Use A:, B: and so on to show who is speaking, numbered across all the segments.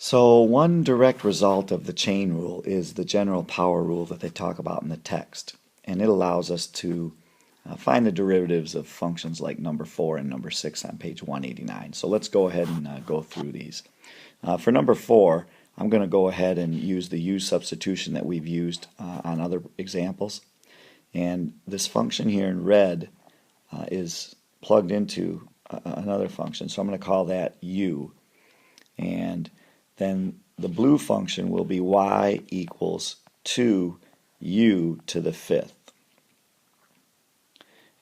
A: So one direct result of the chain rule is the general power rule that they talk about in the text. And it allows us to find the derivatives of functions like number 4 and number 6 on page 189. So let's go ahead and go through these. For number 4, I'm going to go ahead and use the u substitution that we've used on other examples. And this function here in red is plugged into another function. So I'm going to call that u. And then the blue function will be y equals 2u to the 5th.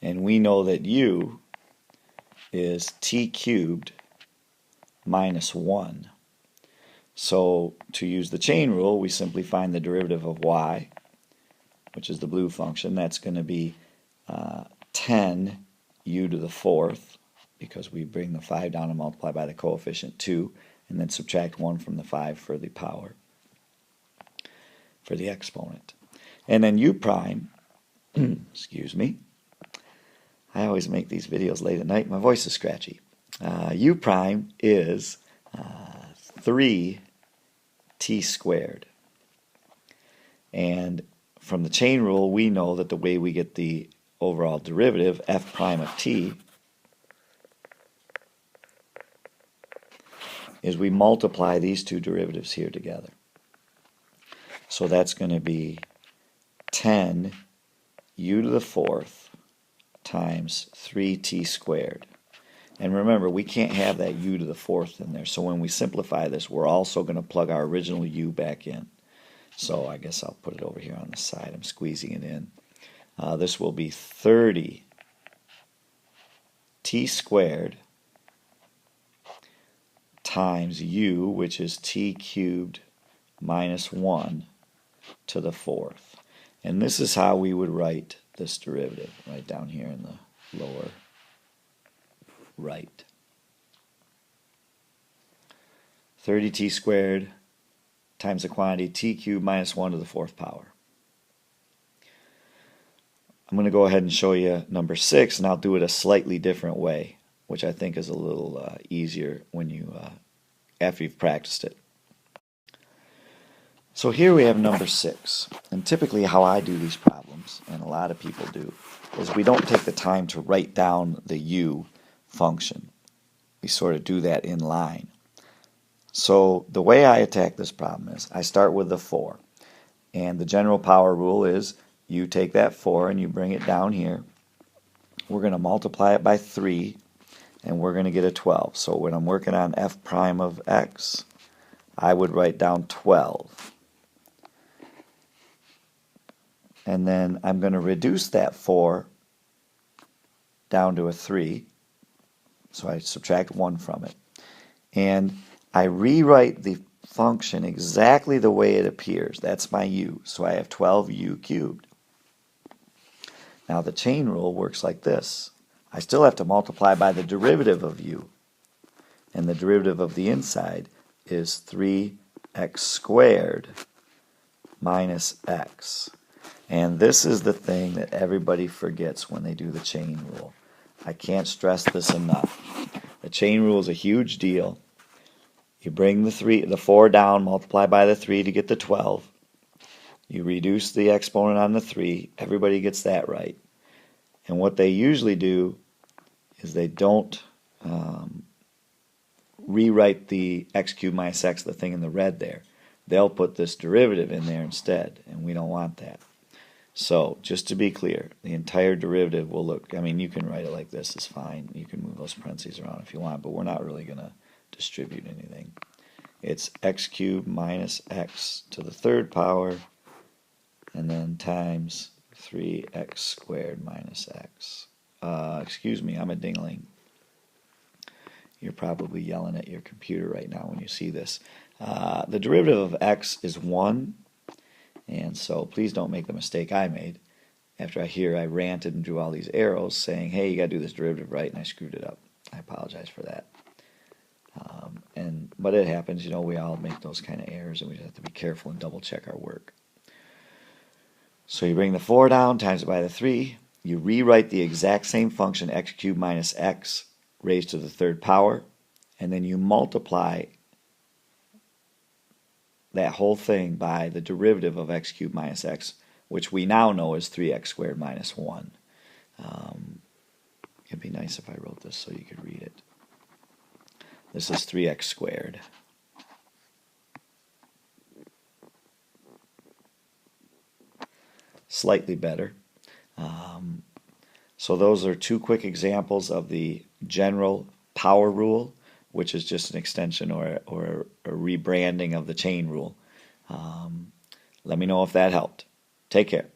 A: And we know that u is t cubed minus 1. So to use the chain rule, we simply find the derivative of y, which is the blue function. That's going to be 10u to the 4th, because we bring the 5 down and multiply by the coefficient 2, and then subtract 1 from the 5 for the power, for the exponent. And then u prime, excuse me, I always make these videos late at night, my voice is scratchy. U prime is 3t squared. And from the chain rule, we know that the way we get the overall derivative, f prime of t, is we multiply these two derivatives here together. So that's going to be 10u to the 4th times 3t squared. And remember, we can't have that u to the 4th in there, so when we simplify this, we're also going to plug our original u back in. So I guess I'll put it over here on the side. I'm squeezing it in. This will be 30t squared times u, which is t cubed minus 1 to the 4th. And this is how we would write this derivative, right down here in the lower right. 30t squared times the quantity t cubed minus 1 to the 4th power. I'm going to go ahead and show you number 6, and I'll do it a slightly different way, which I think is a little easier when you after you've practiced it. So here we have number 6, and typically how I do these problems, and a lot of people do, is we don't take the time to write down the u function. We sort of do that in line. So the way I attack this problem is I start with the 4, and the general power rule is you take that 4 and you bring it down here. We're going to multiply it by 3, and we're going to get a 12. So when I'm working on f prime of x, I would write down 12. And then I'm going to reduce that 4 down to a 3. So I subtract 1 from it. And I rewrite the function exactly the way it appears. That's my u. So I have 12u cubed. Now the chain rule works like this. I still have to multiply by the derivative of u. And the derivative of the inside is 3x squared minus x. And this is the thing that everybody forgets when they do the chain rule. I can't stress this enough. The chain rule is a huge deal. You bring the 4 down, multiply by the 3 to get the 12. You reduce the exponent on the 3. Everybody gets that right. And what they usually do is they don't rewrite the x cubed minus x, the thing in the red there. They'll put this derivative in there instead, and we don't want that. So, just to be clear, the entire derivative will look, I mean, you can write it like this, it's fine. You can move those parentheses around if you want, but we're not really going to distribute anything. It's x cubed minus x to the 3rd power, and then times 3x squared minus x. Excuse me, I'm a dingling. You're probably yelling at your computer right now when you see this. The derivative of x is 1. And so please don't make the mistake I made. After I ranted and drew all these arrows saying, hey, you got to do this derivative right, and I screwed it up. I apologize for that. But it happens, you know, we all make those kind of errors, and we just have to be careful and double check our work. So you bring the 4 down, times it by the 3. You rewrite the exact same function, x cubed minus x raised to the 3rd power, and then you multiply that whole thing by the derivative of x cubed minus x, which we now know is 3x squared minus 1. It'd be nice if I wrote this so you could read it. This is 3x squared. Slightly better. So those are two quick examples of the general power rule, which is just an extension or a rebranding of the chain rule. Let me know if that helped. Take care.